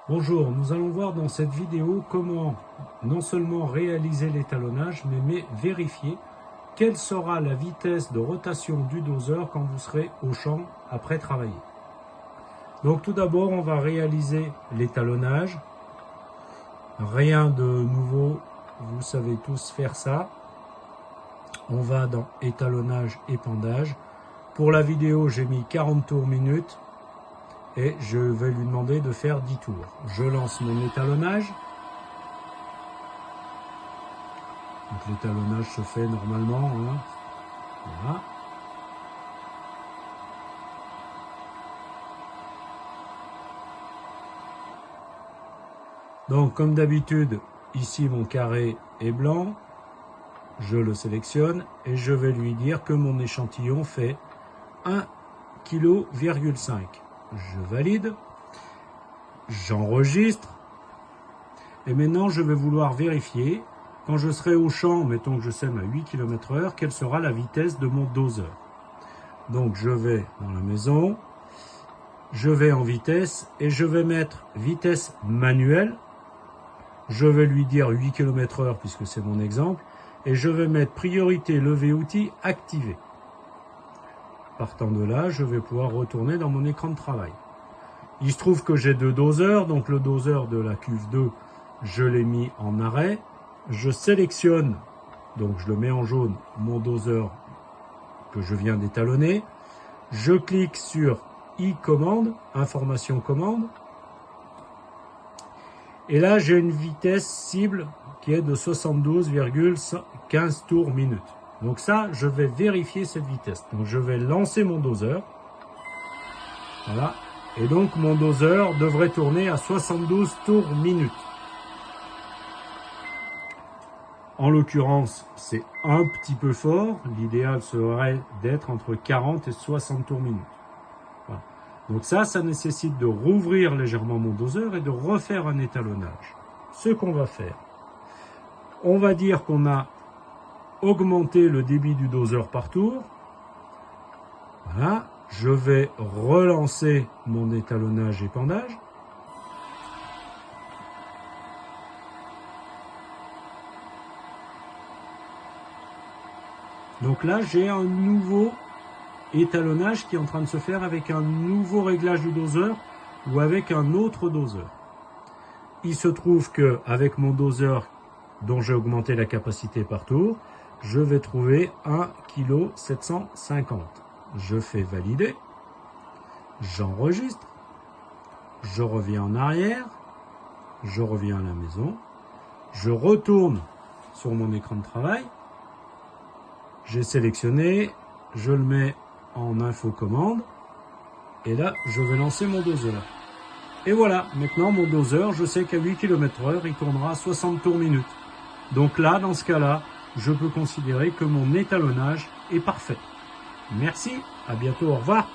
Bonjour, nous allons voir dans cette vidéo comment non seulement réaliser l'étalonnage, mais vérifier quelle sera la vitesse de rotation du doseur quand vous serez au champ après travailler. Donc tout d'abord, on va réaliser l'étalonnage. Rien de nouveau, vous savez tous faire ça. On va dans étalonnage, épandage. Pour la vidéo, j'ai mis 40 tours minutes. Et je vais lui demander de faire 10 tours. Je lance mon étalonnage. Donc l'étalonnage se fait normalement. Voilà. Donc comme d'habitude, ici mon carré est blanc. Je le sélectionne et je vais lui dire que mon échantillon fait 1,5 kg. Je valide, j'enregistre, et maintenant je vais vouloir vérifier, quand je serai au champ, mettons que je sème à 8 km/h, quelle sera la vitesse de mon doseur. Donc je vais dans la maison, je vais en vitesse, et je vais mettre vitesse manuelle, je vais lui dire 8 km/h puisque c'est mon exemple, et je vais mettre priorité lever outil activé. Partant de là, je vais pouvoir retourner dans mon écran de travail. Il se trouve que j'ai deux doseurs, donc le doseur de la cuve 2, je l'ai mis en arrêt. Je sélectionne, donc je le mets en jaune, mon doseur que je viens d'étalonner. Je clique sur I-commande, information commande. Et là, j'ai une vitesse cible qui est de 72,15 tours minute. Donc ça, je vais vérifier cette vitesse. Donc je vais lancer mon doseur. Voilà. Et donc mon doseur devrait tourner à 72 tours minute. En l'occurrence, c'est un petit peu fort. L'idéal serait d'être entre 40 et 60 tours minute. Voilà. Donc ça nécessite de rouvrir légèrement mon doseur et de refaire un étalonnage. Ce qu'on va faire, on va dire qu'on a augmenté le débit du doseur par tour. Voilà. Je vais relancer mon étalonnage épandage. Donc là, j'ai un nouveau étalonnage qui est en train de se faire avec un nouveau réglage du doseur ou avec un autre doseur. Il se trouve qu'avec mon doseur dont j'ai augmenté la capacité par tour, je vais trouver 1,750 kg. Je fais valider, j'enregistre, je reviens en arrière, je reviens à la maison, je retourne sur mon écran de travail, j'ai sélectionné, je le mets en info commande, et là je vais lancer mon doseur. Et voilà, maintenant mon doseur, je sais qu'à 8 km/h, il tournera à 60 tours minute. Donc là, dans ce cas-là, je peux considérer que mon étalonnage est parfait. Merci, à bientôt, au revoir.